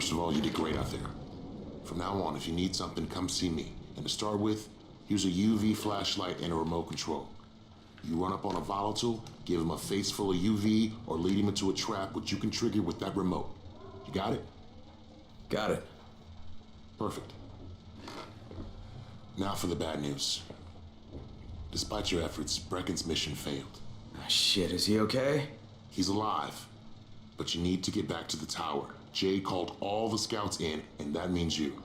First of all, you did great out there. From now on, if you need something, come see me. And to start with, use a UV flashlight and a remote control. You run up on a volatile, give him a face full of UV, or lead him into a trap which you can trigger with that remote. You got it? Got it. Perfect. Now for the bad news. Despite your efforts, Brecken's mission failed. Shit, is he okay? He's alive, but you need to get back to the tower. Jade called all the scouts in, and that means you.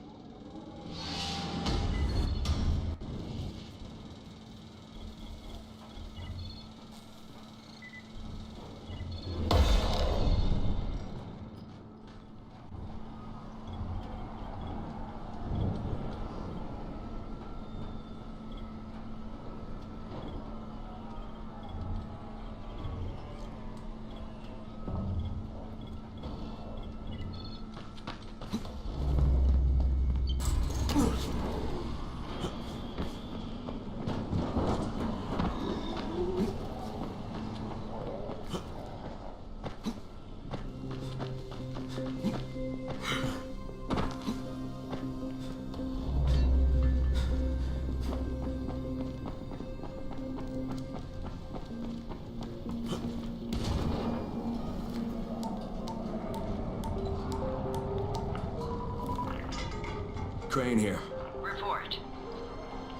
Crane here. Report.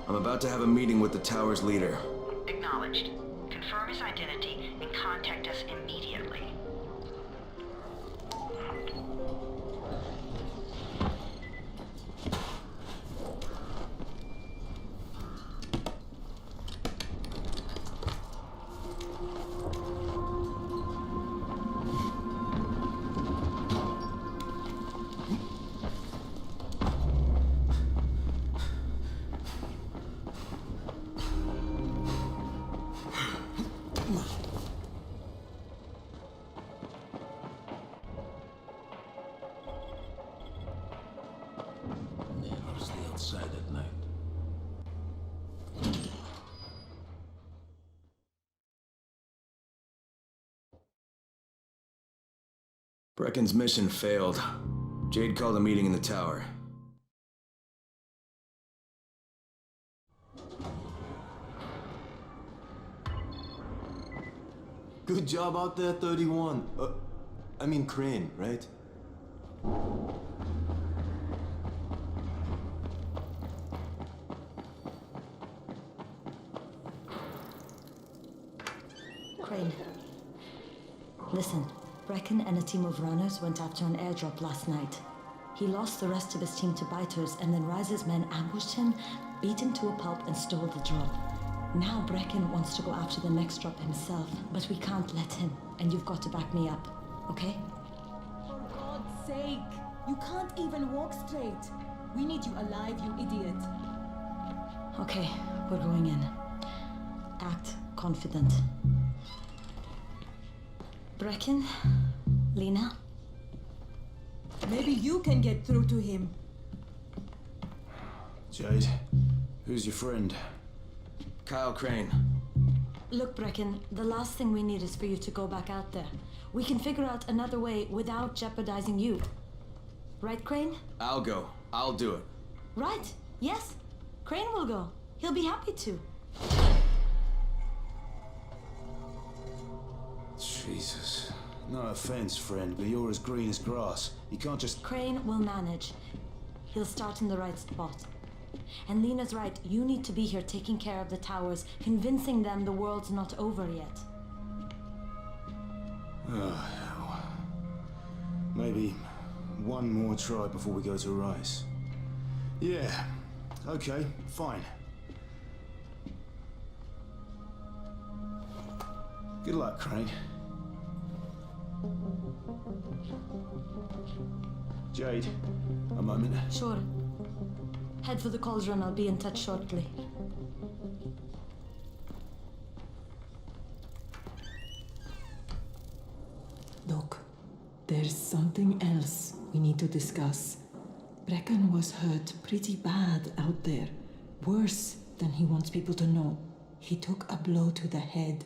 I'm about to have a meeting with the tower's leader. Acknowledged. Confirm his identity and contact us immediately. Brecken's mission failed. Jade called a meeting in the tower. Good job out there, 31. I mean Crane, right? Crane. Listen, Brecken and a team of runners went after an airdrop last night. He lost the rest of his team to biters, and then Rise's men ambushed him, beat him to a pulp, and stole the drop. Now Brecken wants to go after the next drop himself, but we can't let him, and you've got to back me up, okay? For God's sake! You can't even walk straight! We need you alive, you idiot! Okay, we're going in. Act confident. Brecken? Lena? Maybe you can get through to him. Jade, who's your friend? Kyle Crane. Look, Brecken, the last thing we need is for you to go back out there. We can figure out another way without jeopardizing you. Right, Crane? I'll go. I'll do it. Right. Yes. Crane will go. He'll be happy to. Jesus. No offense, friend, but you're as green as grass. You can't just... Crane will manage. He'll start in the right spot. And Lena's right, you need to be here taking care of the towers, convincing them the world's not over yet. Oh, hell. Maybe one more try before we go to Rice. Yeah, okay, fine. Good luck, Crane. Jade, a moment. Sure. Head for the cauldron, I'll be in touch shortly. Look, there's something else we need to discuss. Brecken was hurt pretty bad out there. Worse than he wants people to know. He took a blow to the head.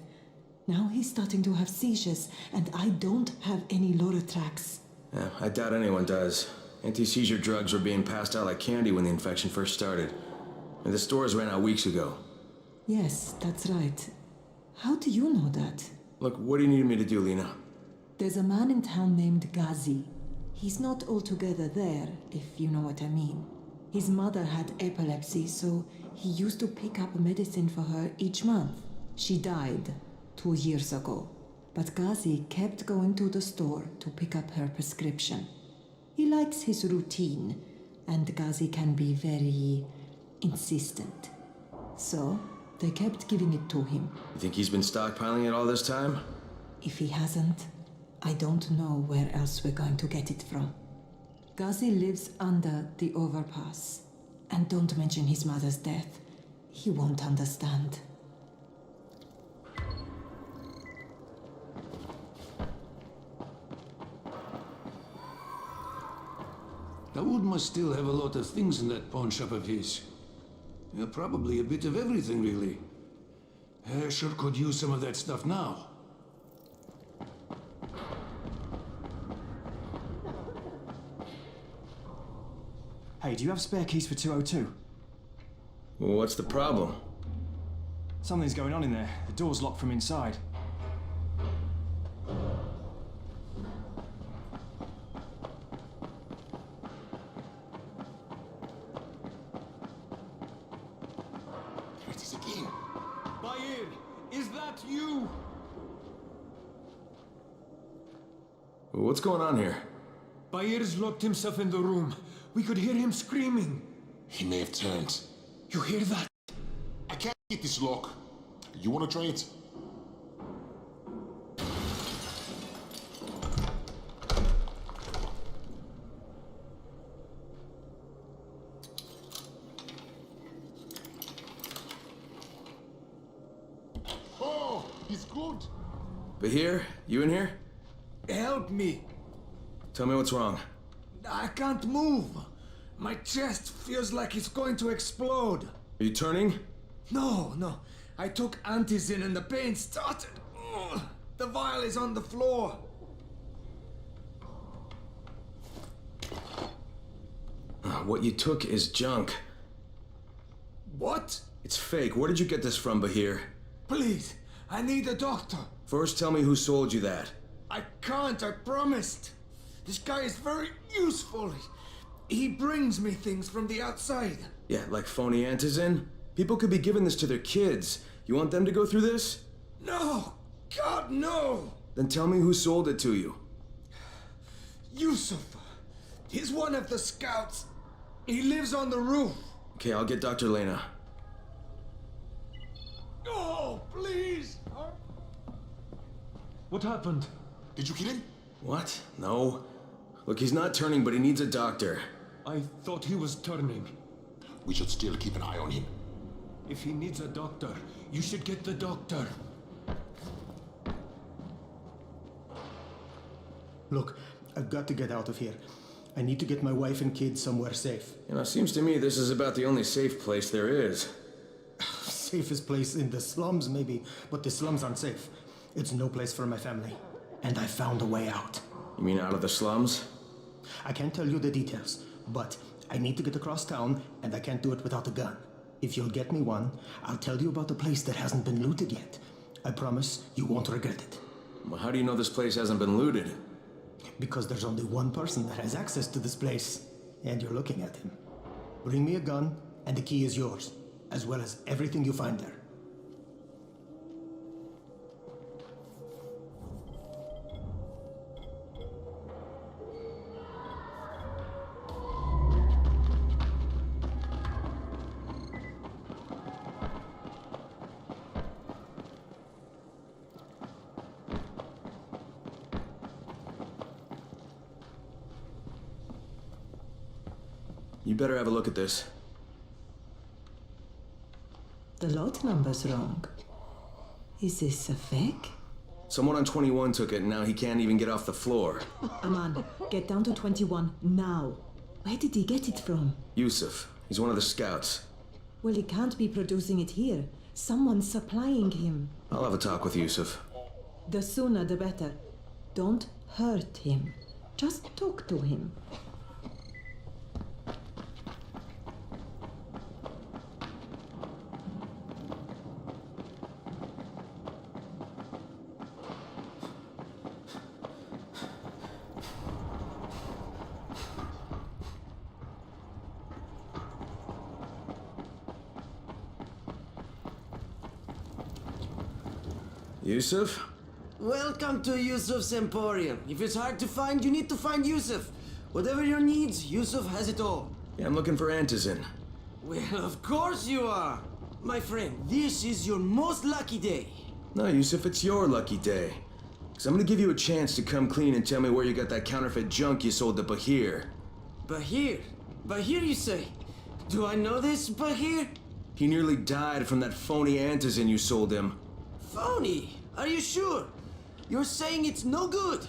Now he's starting to have seizures, and I don't have any Lora tracks. Yeah, I doubt anyone does. Anti-seizure drugs were being passed out like candy when the infection first started. And the stores ran out weeks ago. Yes, that's right. How do you know that? Look, what do you need me to do, Lena? There's a man in town named Ghazi. He's not altogether there, if you know what I mean. His mother had epilepsy, so he used to pick up medicine for her each month. She died 2 years ago, but Ghazi kept going to the store to pick up her prescription. He likes his routine, and Ghazi can be very insistent. So, they kept giving it to him. You think he's been stockpiling it all this time? If he hasn't, I don't know where else we're going to get it from. Ghazi lives under the overpass. And don't mention his mother's death. He won't understand. Dawood must still have a lot of things in that pawn shop of his. Yeah, probably a bit of everything, really. I sure could use some of that stuff now. Hey, do you have spare keys for 202? Well, what's the problem? Something's going on in there. The door's locked from inside. There it is again. Bayir, is that you? What's going on here? Bayir's locked himself in the room. We could hear him screaming. He may have turned. You hear that? I can't get this lock. You want to try it? Oh, he's good. Bahir, you in here? Help me! Tell me what's wrong. I can't move. My chest feels like it's going to explode. Are you turning? No. I took antizin and the pain started. Ugh. The vial is on the floor. What you took is junk. What? It's fake. Where did you get this from, Bahir? Please, I need a doctor. First, tell me who sold you that. I can't, I promised. This guy is very useful. He brings me things from the outside. Yeah, like phony antizin? People could be giving this to their kids. You want them to go through this? No! God, no! Then tell me who sold it to you. Yusuf. He's one of the scouts. He lives on the roof. Okay, I'll get Dr. Lena. Oh, please! What happened? Did you kill him? What? No. Look, he's not turning, but he needs a doctor. I thought he was turning. We should still keep an eye on him. If he needs a doctor, you should get the doctor. Look, I've got to get out of here. I need to get my wife and kids somewhere safe. You know, it seems to me this is about the only safe place there is. Safest place in the slums, maybe, but the slums aren't safe. It's no place for my family. And I found a way out. You mean out of the slums? I can't tell you the details, but I need to get across town, and I can't do it without a gun. If you'll get me one, I'll tell you about a place that hasn't been looted yet. I promise you won't regret it. Well, how do you know this place hasn't been looted? Because there's only one person that has access to this place, and you're looking at him. Bring me a gun, and the key is yours, as well as everything you find there. You better have a look at this. The lot number's wrong. Is this a fake? Someone on 21 took it, and now he can't even get off the floor. Aman, get down to 21 now. Where did he get it from? Yusuf. He's one of the scouts. Well, he can't be producing it here. Someone's supplying him. I'll have a talk with Yusuf. The sooner the better. Don't hurt him. Just talk to him. Yusuf? Welcome to Yusuf's Emporium. If it's hard to find, you need to find Yusuf. Whatever your needs, Yusuf has it all. Yeah, I'm looking for Antizin. Well, of course you are. My friend, this is your most lucky day. No, Yusuf, it's your lucky day. Because I'm gonna give you a chance to come clean and tell me where you got that counterfeit junk you sold to Bahir. Bahir? Bahir, you say? Do I know this Bahir? He nearly died from that phony Antizin you sold him. Phony? Are you sure? You're saying it's no good?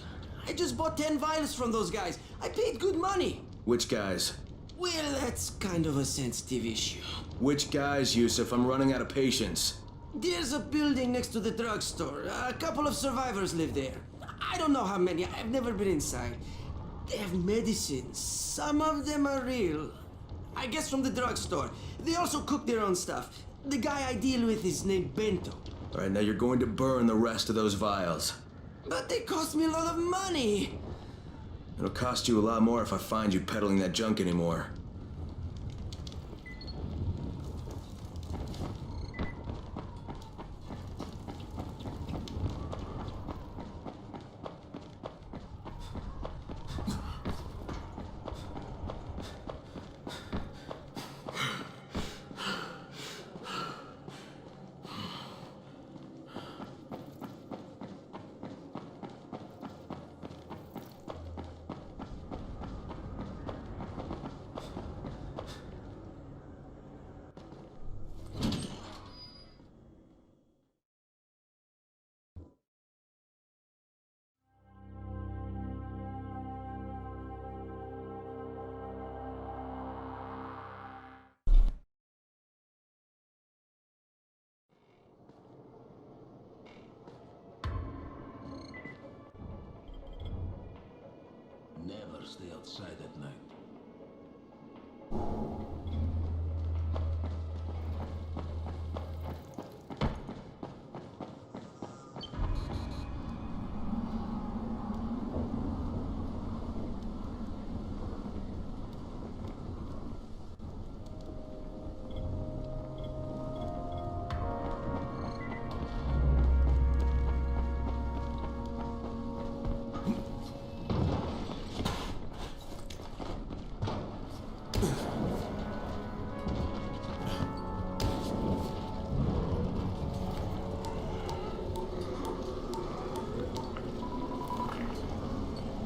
I just bought 10 vials from those guys. I paid good money. Which guys? Well, that's kind of a sensitive issue. Which guys, Yusuf? I'm running out of patience. There's a building next to the drugstore. A couple of survivors live there. I don't know how many. I've never been inside. They have medicines. Some of them are real. I guess from the drugstore. They also cook their own stuff. The guy I deal with is named Bento. All right, now you're going to burn the rest of those vials. But they cost me a lot of money. It'll cost you a lot more if I find you peddling that junk anymore. Never stay outside at night.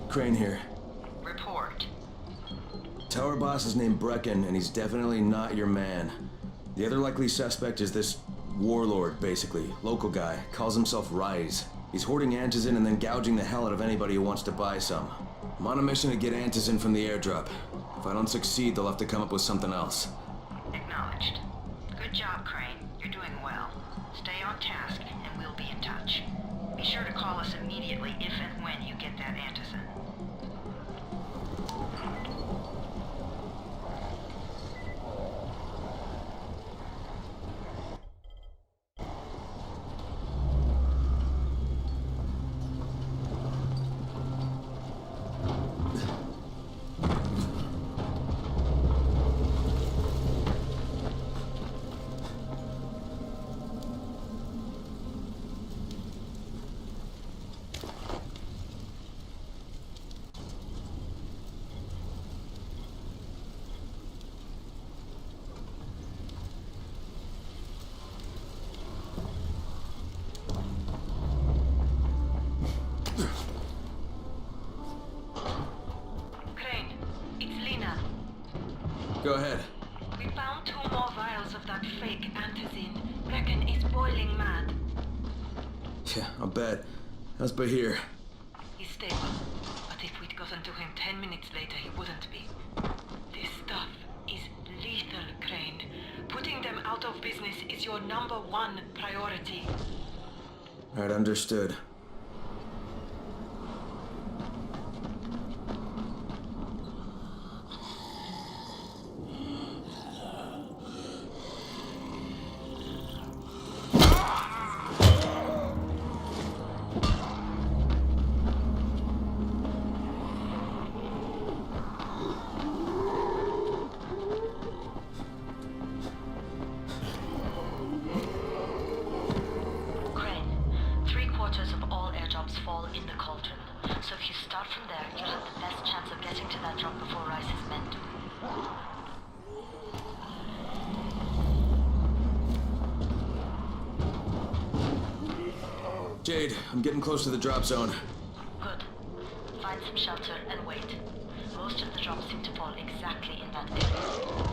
Crane here. Report. Tower boss is named Brecken, and he's definitely not your man. The other likely suspect is this warlord, basically. Local guy. Calls himself Rise. He's hoarding Antizin and then gouging the hell out of anybody who wants to buy some. I'm on a mission to get Antizin from the airdrop. If I don't succeed, they'll have to come up with something else. Acknowledged. Good job, Crane. You're doing well. Stay on task, and we'll be in touch. Be sure to call us immediately if and when you get that Antizin. Go ahead. We found 2 more vials of that fake Antizin. Brecken is boiling mad. Yeah, I'll bet. How's Bahir? He's stable. But if we'd gotten to him 10 minutes later, he wouldn't be. This stuff is lethal, Crane. Putting them out of business is your #1 priority. Alright, understood. Jade, I'm getting close to the drop zone. Good. Find some shelter and wait. Most of the drops seem to fall exactly in that area.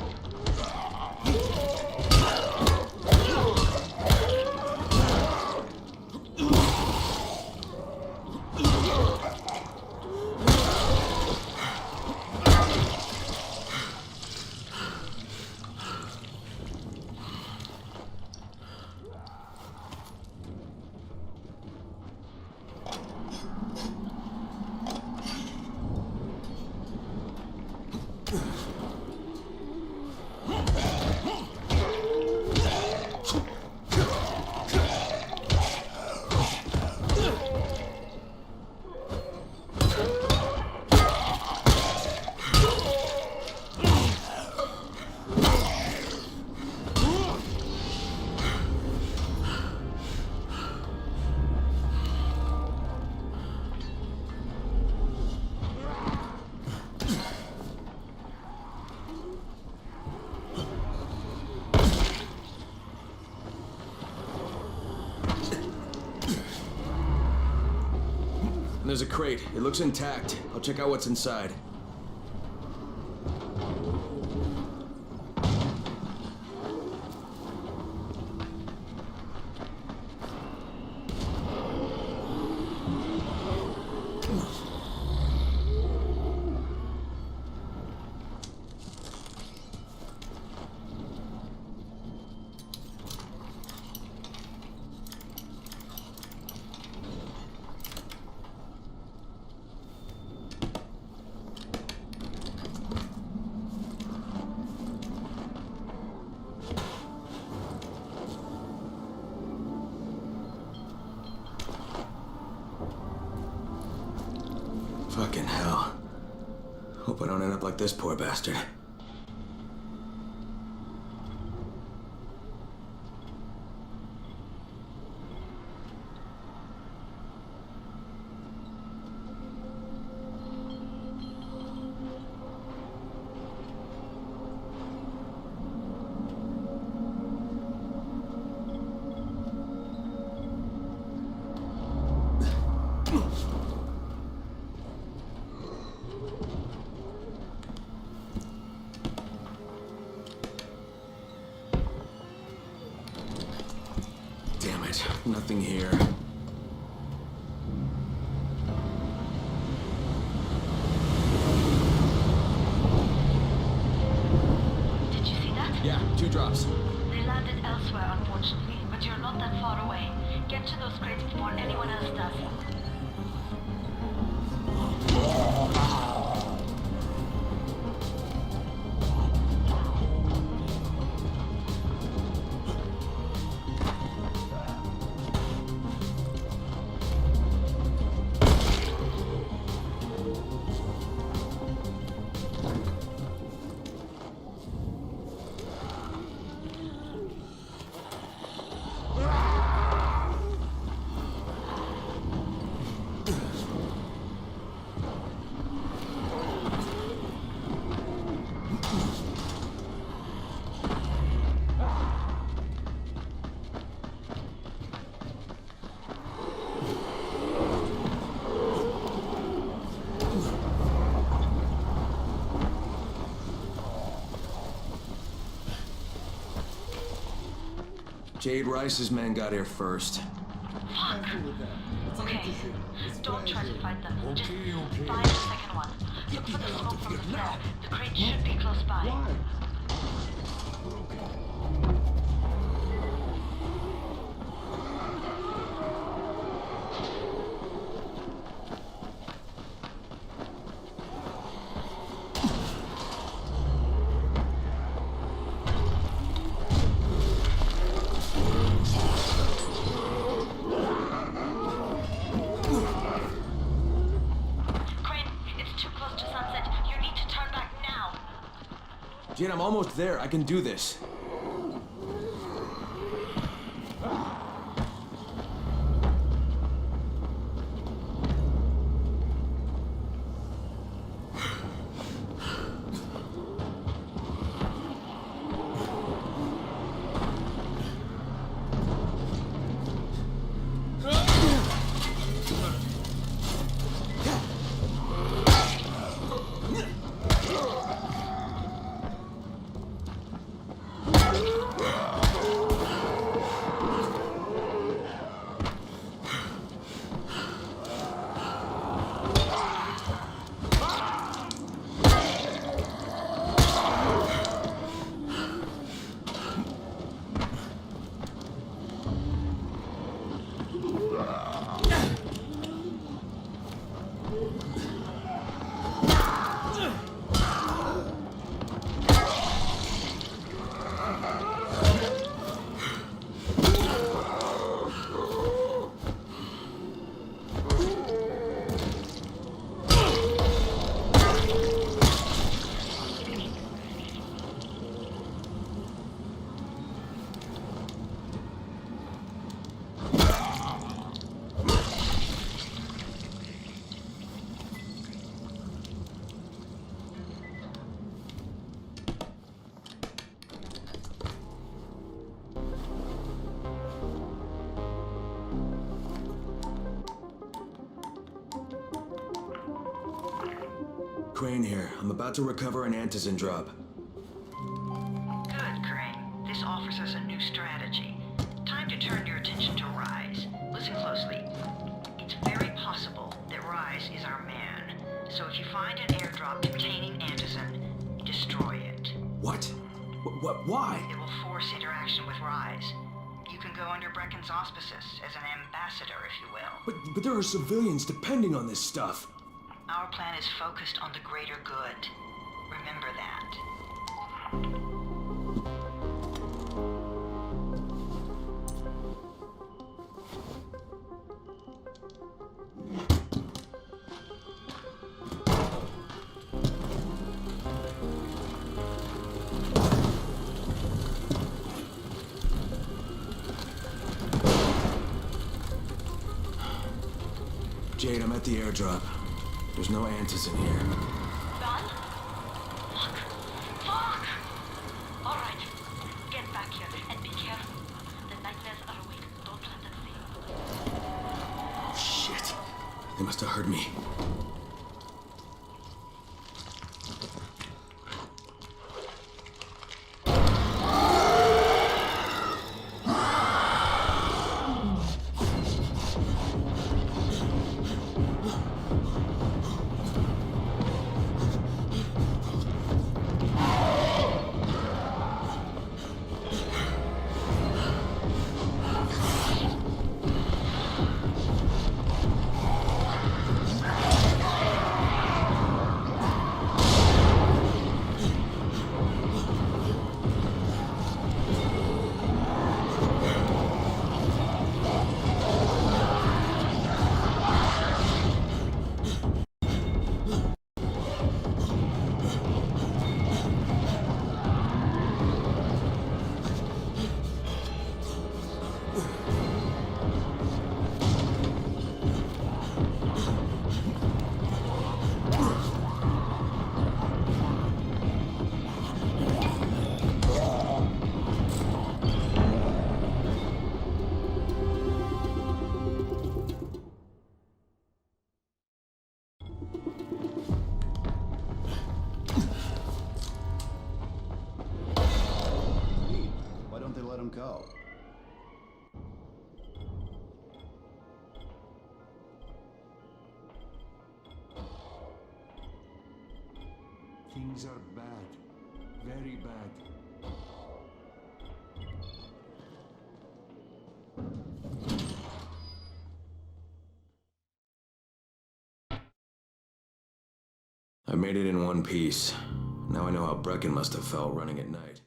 There's a crate. It looks intact. I'll check out what's inside. Fucking hell. Hope I don't end up like this poor bastard. Damn it, nothing here. Did you see that? Yeah, 2 drops. They landed elsewhere, unfortunately, but you're not that far away. Get to those crates before anyone else does. Jade Rice's men got here first. Fuck. Okay. Don't try to fight them. Just find the second one. Look for the smoke from the flare. The crate should be close by. Jade, I'm almost there. I can do this. Crane here. I'm about to recover an antizin drop. Good, Crane. This offers us a new strategy. Time to turn your attention to Rise. Listen closely. It's very possible that Rise is our man. So if you find an airdrop containing antizin, destroy it. What? Why? It will force interaction with Rise. You can go under Brecken's auspices as an ambassador, if you will. But there are civilians depending on this stuff. Our plan is focused on the greater good. Remember that. Jade, I'm at the airdrop. There's no antizin here. Done? Fuck! Alright. Get back here and be careful. The nightmares are awake. Don't let them see you. Shit. They must have heard me. Go. Things are bad. Very bad. I made it in one piece. Now I know how Brecken must have felt running at night.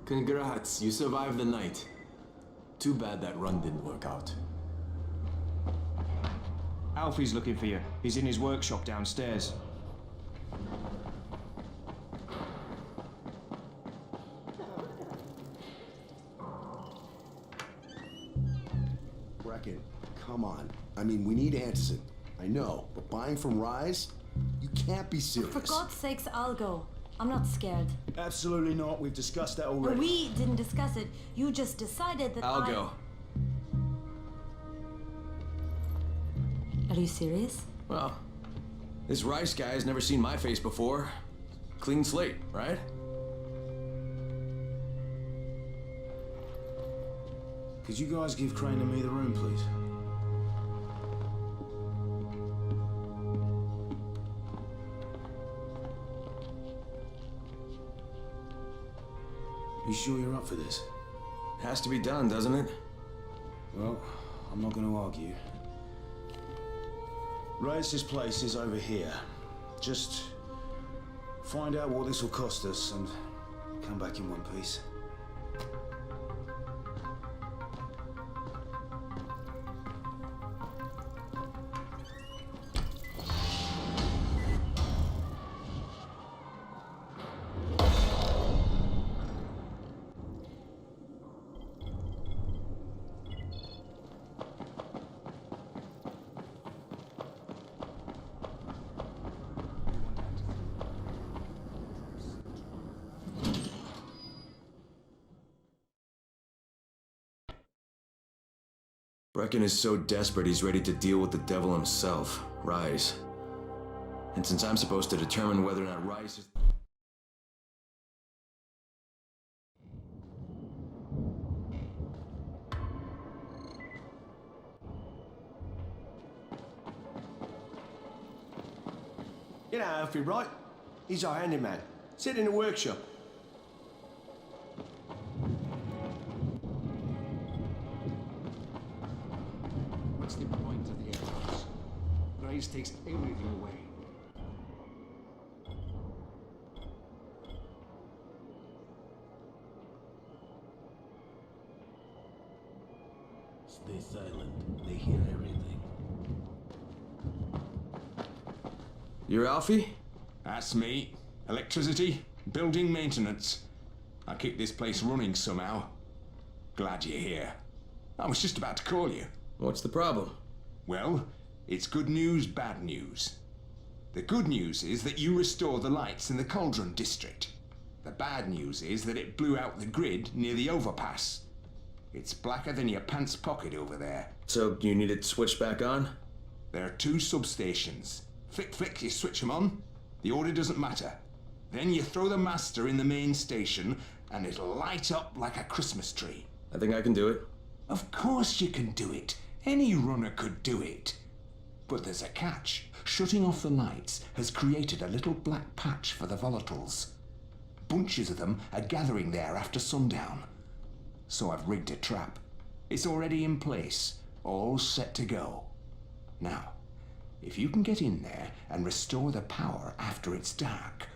Congrats, you survived the night. Too bad that run didn't work out. Alfie's looking for you. He's in his workshop downstairs. Brecken, come on. I mean, we need antizin. I know, but buying from Rise? You can't be serious. For God's sakes, I'll go. I'm not scared. Absolutely not. We've discussed that already. We didn't discuss it. You just decided that I'll go. Are you serious? Well, this Rice guy has never seen my face before. Clean slate, right? Could you guys give Crane and me the room, please? You sure you're up for this? Has to be done, doesn't it? Well, I'm not going to argue. Rice's place is over here. Just find out what this will cost us and come back in one piece. Brecken is so desperate he's ready to deal with the devil himself, Rise. And since I'm supposed to determine whether or not Rise is... You know Alfie, right? He's our handyman. Sit in the workshop. What's the point of the airhouse? Rise takes everything away. Stay silent. They hear everything. You're Alfie? That's me. Electricity, building maintenance. I keep this place running somehow. Glad you're here. I was just about to call you. What's the problem? Well, it's good news, bad news. The good news is that you restored the lights in the Cauldron district. The bad news is that it blew out the grid near the overpass. It's blacker than your pants pocket over there. So you need it switched back on? There are 2 substations. Flick, you switch them on. The order doesn't matter. Then you throw the master in the main station and it'll light up like a Christmas tree. I think I can do it. Of course you can do it. Any runner could do it. But there's a catch. Shutting off the lights has created a little black patch for the volatiles. Bunches of them are gathering there after sundown. So I've rigged a trap. It's already in place, all set to go. Now, if you can get in there and restore the power after it's dark,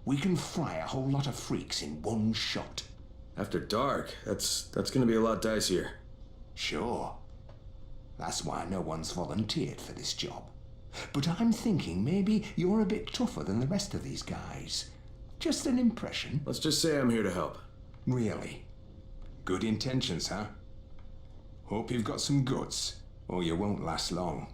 we can fry a whole lot of freaks in one shot. After dark? That's gonna be a lot dicier. Sure. That's why no one's volunteered for this job. But I'm thinking maybe you're a bit tougher than the rest of these guys. Just an impression. Let's just say I'm here to help. Really? Good intentions, huh? Hope you've got some guts, or you won't last long.